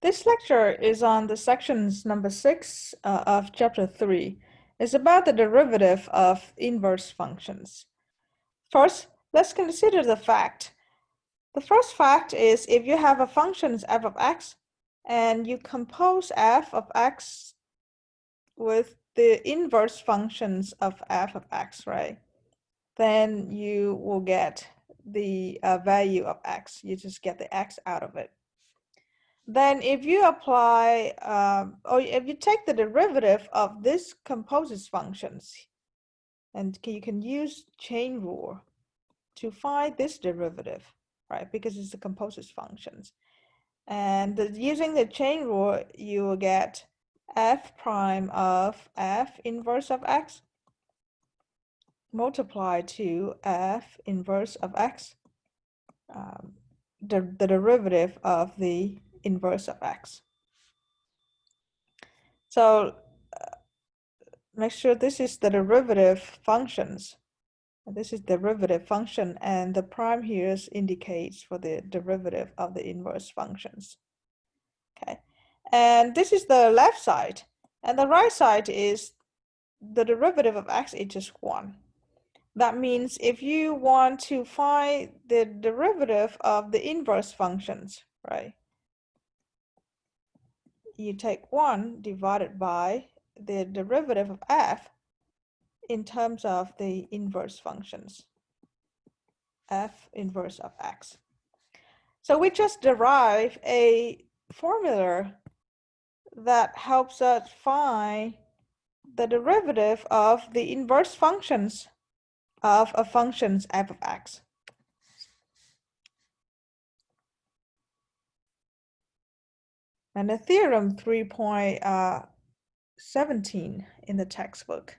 This lecture is on the sections number 6 of chapter 3. It's about the derivative of inverse functions. First, let's consider the fact. The first fact is if you have a function f of x and you compose f of x with the inverse functions of f of x, right? Then you will get the value of x. You just get the x out of it. Then if you apply, or if you take the derivative of this composes functions, and you can use chain rule to find this derivative, right? Because it's the composes functions. And using the chain rule, you will get f prime of f inverse of x multiplied to f inverse of x, the derivative of the inverse of x. So make sure this is the derivative functions. This is derivative function, and the prime here indicates for the derivative of the inverse functions. Okay, and this is the left side, and the right side is the derivative of x is just 1. That means if you want to find the derivative of the inverse functions, right, you take 1 divided by the derivative of f in terms of the inverse functions, f inverse of x. So we just derive a formula that helps us find the derivative of the inverse functions of a function's f of x. And the theorem 3.17 in the textbook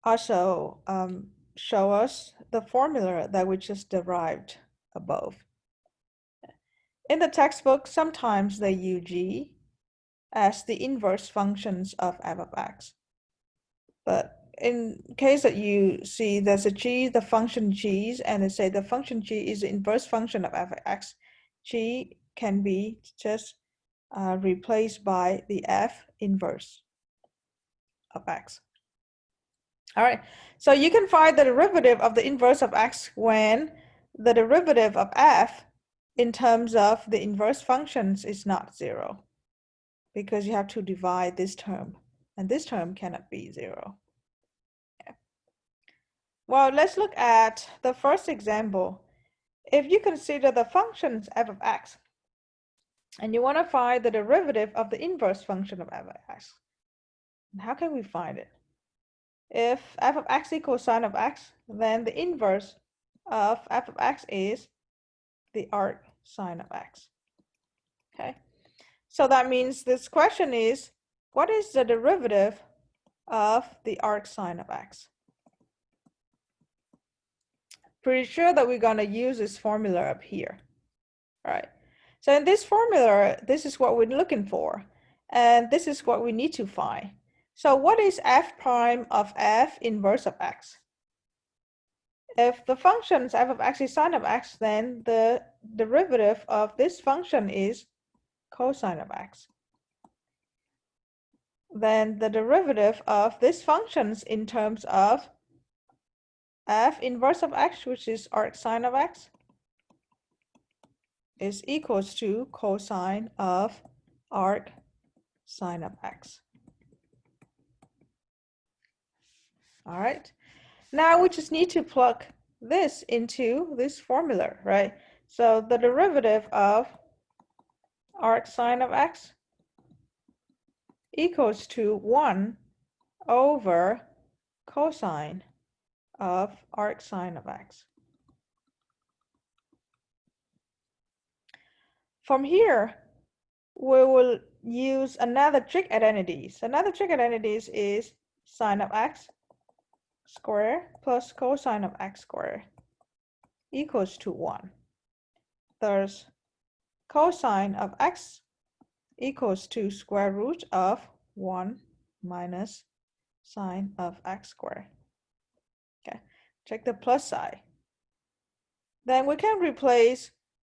also show us the formula that we just derived above. In the textbook, sometimes they use g as the inverse functions of f of x. But in case that you see there's a g, the function g, and they say the function g is the inverse function of f of x, g can be just replaced by the f inverse of x. All right, so you can find the derivative of the inverse of x when the derivative of f in terms of the inverse functions is not 0, because you have to divide this term, and this term cannot be 0. Okay. Well, let's look at the first example. If you consider the functions f of x, and you want to find the derivative of the inverse function of f of x, how can we find it? If f of x equals sine of x, then the inverse of f of x is the arc sine of x. Okay, so that means this question is, what is the derivative of the arc sine of x? Pretty sure that we're going to use this formula up here. All right, so in this formula, this is what we're looking for, and this is what we need to find. So what is f prime of f inverse of x? If the function f of x is sine of x, then the derivative of this function is cosine of x. Then the derivative of this functions in terms of f inverse of x, which is arc sine of x, is equals to cosine of arc sine of x. All right, now we just need to plug this into this formula, right? So the derivative of arc sine of x equals to 1 over cosine of arc sine of x. From here, we will use another trig identities. Another trig identities is sine of x squared plus cosine of x squared equals to 1. Thus, cosine of x equals to square root of 1 minus sine of x squared. Okay, check the plus side. Then we can replace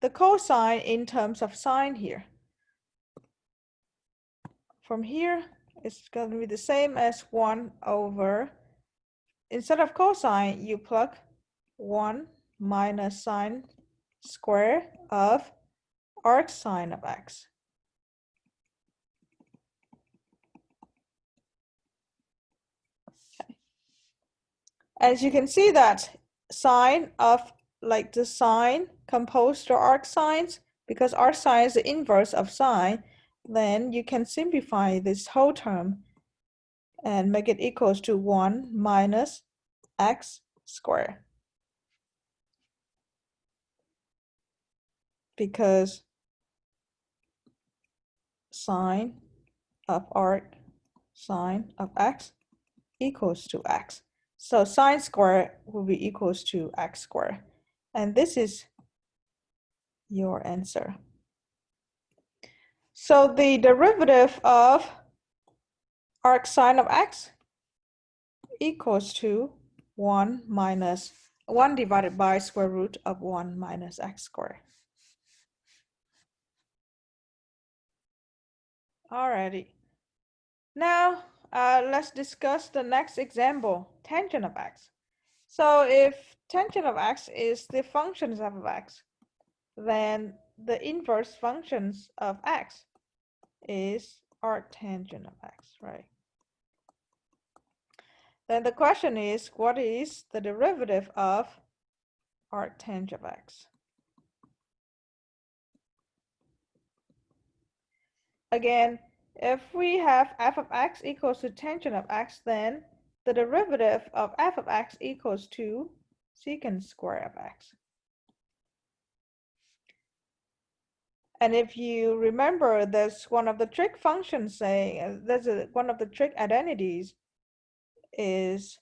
the cosine in terms of sine here. from here, it's going to be the same as 1 over, instead of cosine, you plug 1 minus sine square of arc sine of x. Okay. As you can see that sine of, like the sine composed to arc sines, because arc sine is the inverse of sine, then you can simplify this whole term and make it equals to 1 minus x squared. Because sine of arc sine of x equals to x. So sine squared will be equals to x squared. And this is your answer. So the derivative of arc sine of x equals to 1 divided by square root of 1 minus x squared. Alrighty. Now let's discuss the next example, tangent of x. So if tangent of x is the functions f of x, then the inverse functions of x is arctangent of x, right? Then the question is, what is the derivative of arctangent of x? Again, if we have f of x equals to tangent of x, then the derivative of f of x equals to secant square of x. And if you remember, there's one of the trig functions saying, one of the trig identities is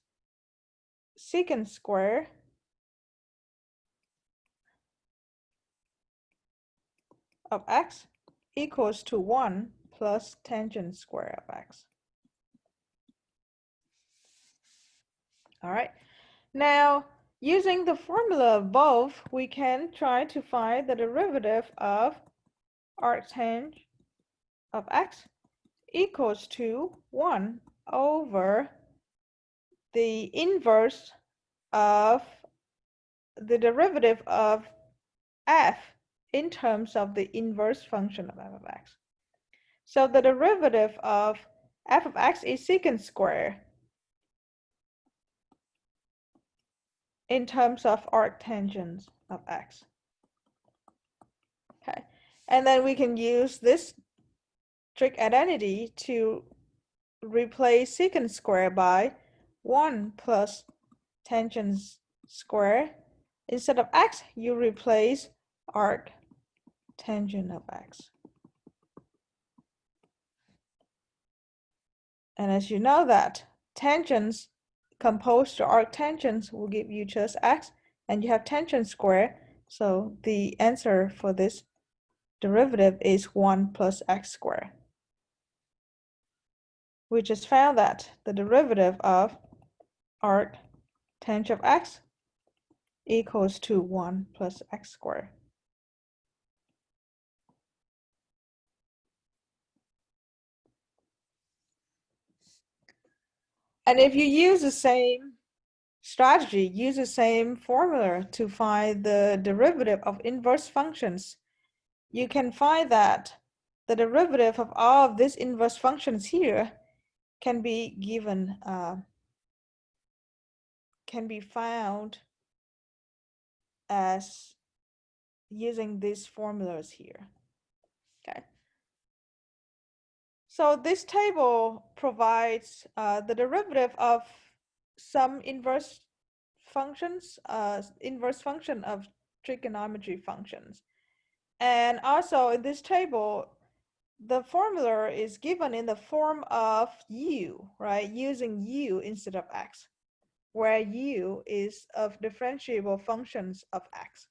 secant square of x equals to 1 plus tangent square of x. All right. Now, using the formula above, we can try to find the derivative of arctangent of x equals to 1 over the inverse of the derivative of f in terms of the inverse function of f of x. So the derivative of f of x is secant square in terms of arctangent of x. Okay, and then we can use this trig identity to replace secant square by 1 plus tangent square. Instead of x, you replace arctangent of x. And as you know that tangents composed to arctangents will give you just x, and you have tangent square, so the answer for this derivative is 1 plus x squared. We just found that the derivative of arctangent of x equals to 1 plus x squared. And if you use the same strategy, use the same formula to find the derivative of inverse functions, you can find that the derivative of all of these inverse functions here can be given, can be found as using these formulas here. Okay. So this table provides the derivative of some inverse functions, inverse function of trigonometry functions. And also in this table, the formula is given in the form of u, right? Using u instead of x, where u is of differentiable functions of x.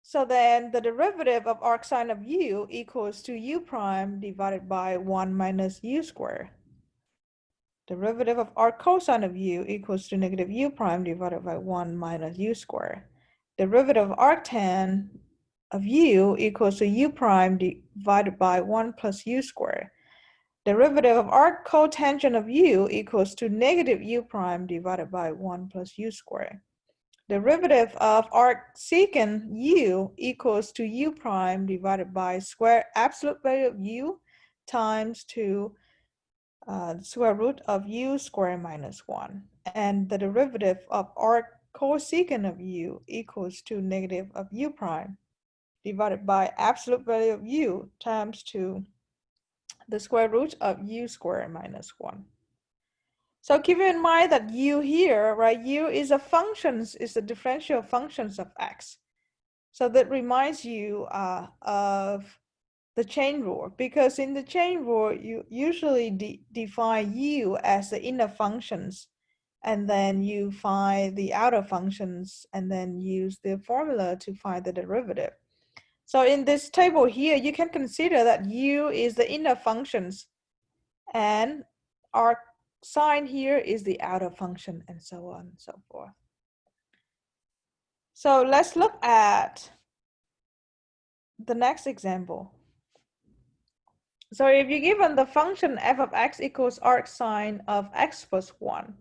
So then the derivative of arc sine of u equals to u prime divided by 1 minus u squared. Derivative of arc cosine of u equals to negative u prime divided by 1 minus u squared. Derivative of arctan of u equals to u prime divided by 1 plus u squared. Derivative of arc cotangent of u equals to negative u prime divided by 1 plus u squared. Derivative of arc secant u equals to u prime divided by square absolute value of u times to square root of u squared minus 1. And the derivative of arc cosecant of u equals to negative of u prime divided by absolute value of u times to the square root of u squared minus 1. So keep in mind that u here, right, u is a functions, is the differential functions of x. So that reminds you of the chain rule, because in the chain rule, you usually define u as the inner functions, and then you find the outer functions, and then use the formula to find the derivative. So in this table here, you can consider that u is the inner functions, and our sign here is the outer function, and so on and so forth. So let's look at the next example. So if you're given the function f of x equals arc sine of x plus 1,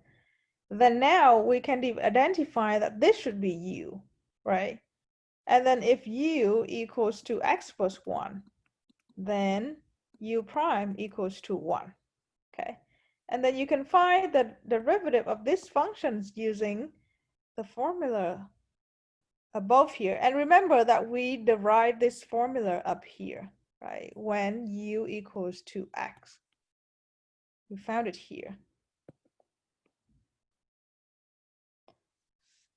then now we can identify that this should be u, right? And then if u equals to x plus 1, then u prime equals to 1, okay? And then you can find the derivative of these functions using the formula above here. And remember that we derived this formula up here, right? When u equals to x. We found it here.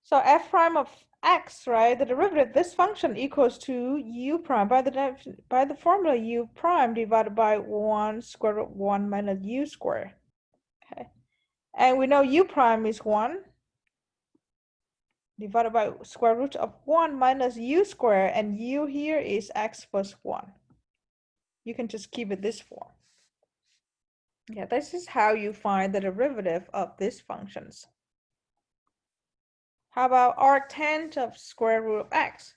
So f prime of x, right? The derivative of this function equals to u prime by the formula u prime divided by 1 square root 1 minus u squared. Okay. And we know u prime is 1 divided by square root of 1 minus u squared, and u here is x plus 1. You can just keep it this form. Yeah, this is how you find the derivative of these functions. How about arctangent of square root of x?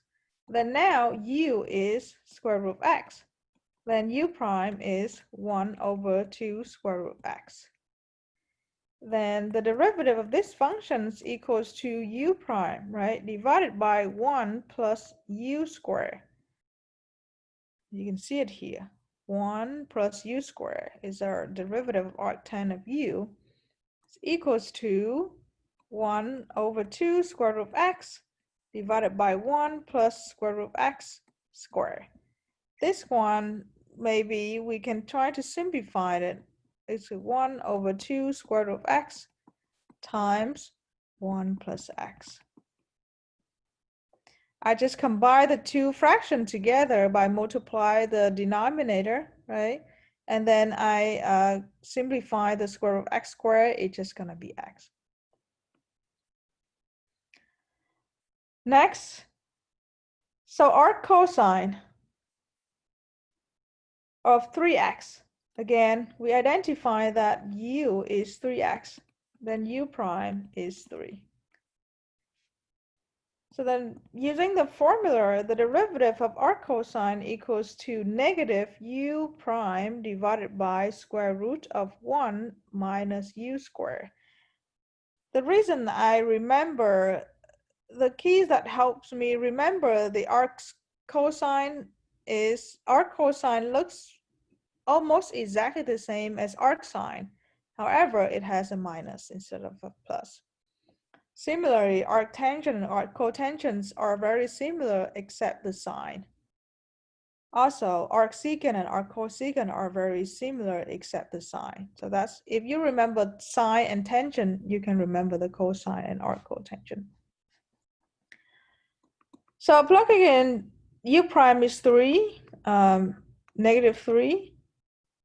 Then now u is square root of x. Then u prime is 1 over 2 square root of x. Then the derivative of this functions equals to u prime, right, divided by 1 plus u squared. You can see it here. 1 plus u squared is our derivative of arctangent of u. It's equals to 1 over 2 square root of x divided by 1 plus square root of x squared. This one, maybe we can try to simplify it. It's 1 over 2 square root of x times 1 plus x. I just combine the two fractions together by multiply the denominator, right? And then I simplify the square root of x squared. It's just going to be x. Next, so arc cosine of 3x. Again, we identify that u is 3x, then u prime is 3. So then using the formula, the derivative of arc cosine equals to negative u prime divided by square root of 1 minus u squared. The reason I remember, the key that helps me remember the arc cosine is arc cosine looks almost exactly the same as arc sine. However, it has a minus instead of a plus. Similarly, arctangent and arc cotangents are very similar except the sign. Also, arc secant and arc cosecant are very similar except the sign. So that's, if you remember sine and tangent, you can remember the cosine and arc cotangent. So plugging in, u prime is 3, negative 3,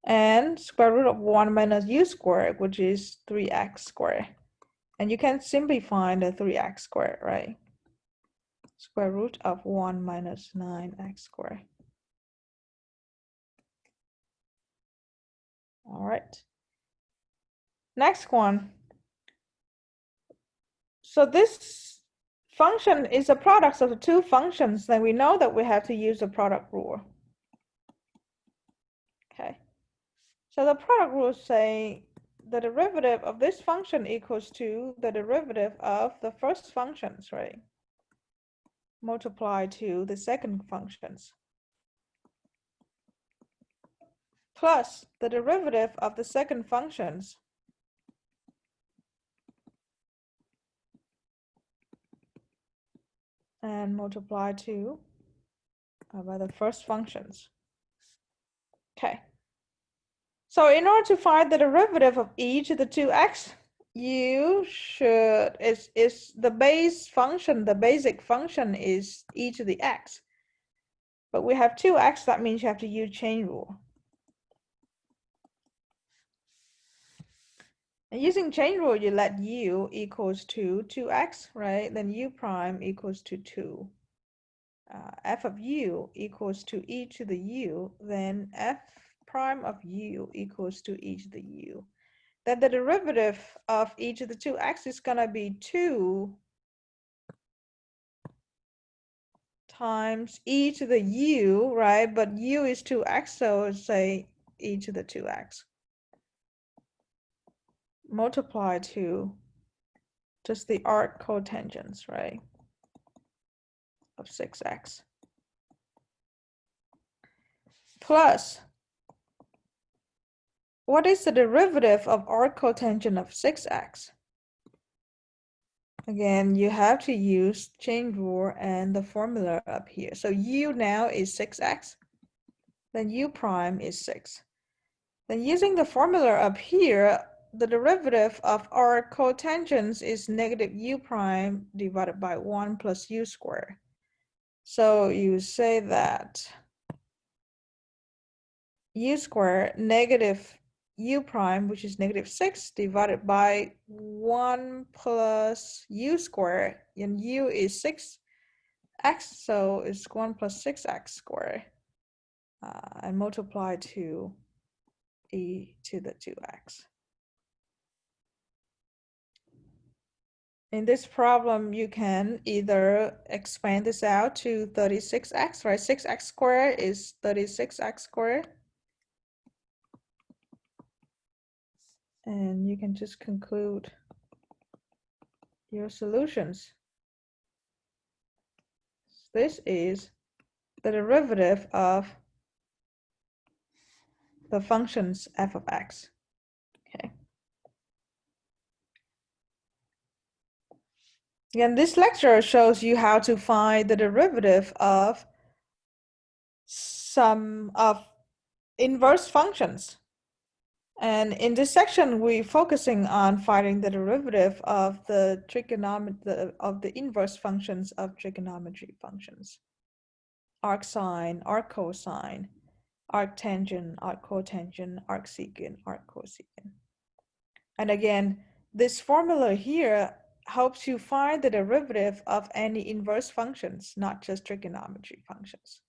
and square root of 1 minus u squared, which is 3x squared. And you can simplify the 3x squared, right? Square root of 1 minus 9x squared. All right. Next one. So this function is a product of the two functions, then we know that we have to use the product rule. Okay. So the product rules say the derivative of this function equals to the derivative of the first functions, right? Multiply to the second functions plus the derivative of the second functions and multiply to by the first functions. Okay. So in order to find the derivative of each of the two x, you should, is the base function, the basic function is e to the x. But we have 2x, that means you have to use chain rule. And using chain rule, you let u equals to 2x, right? Then u prime equals to 2. F of u equals to e to the u, then f prime of u equals to e to the u. Then the derivative of each of the two x is going to be 2 times e to the u, right? But u is 2x, so say e to the 2x. Multiply to just the arc cotangents, right, of 6x. Plus, what is the derivative of arc cotangent of 6x? Again, you have to use chain rule and the formula up here. So u now is 6x, then u prime is 6. Then using the formula up here, the derivative of our cotangents is negative u prime divided by 1 plus u squared. So you say that u squared negative u prime, which is negative 6, divided by 1 plus u squared, and u is 6x, so it's 1 plus 6x squared, and multiply to e to the 2x. In this problem, you can either expand this out to 36x, right? 6x squared is 36x squared. And you can just conclude your solutions. This is the derivative of the functions f of x. Okay. Again, this lecture shows you how to find the derivative of some of inverse functions. And in this section, we're focusing on finding the derivative of the trigonometry of the inverse functions of trigonometry functions. Arc sine, arc cosine, arctangent, arc cotangent, arcsecant, arc cosecant. And again, this formula here helps you find the derivative of any inverse functions, not just trigonometry functions.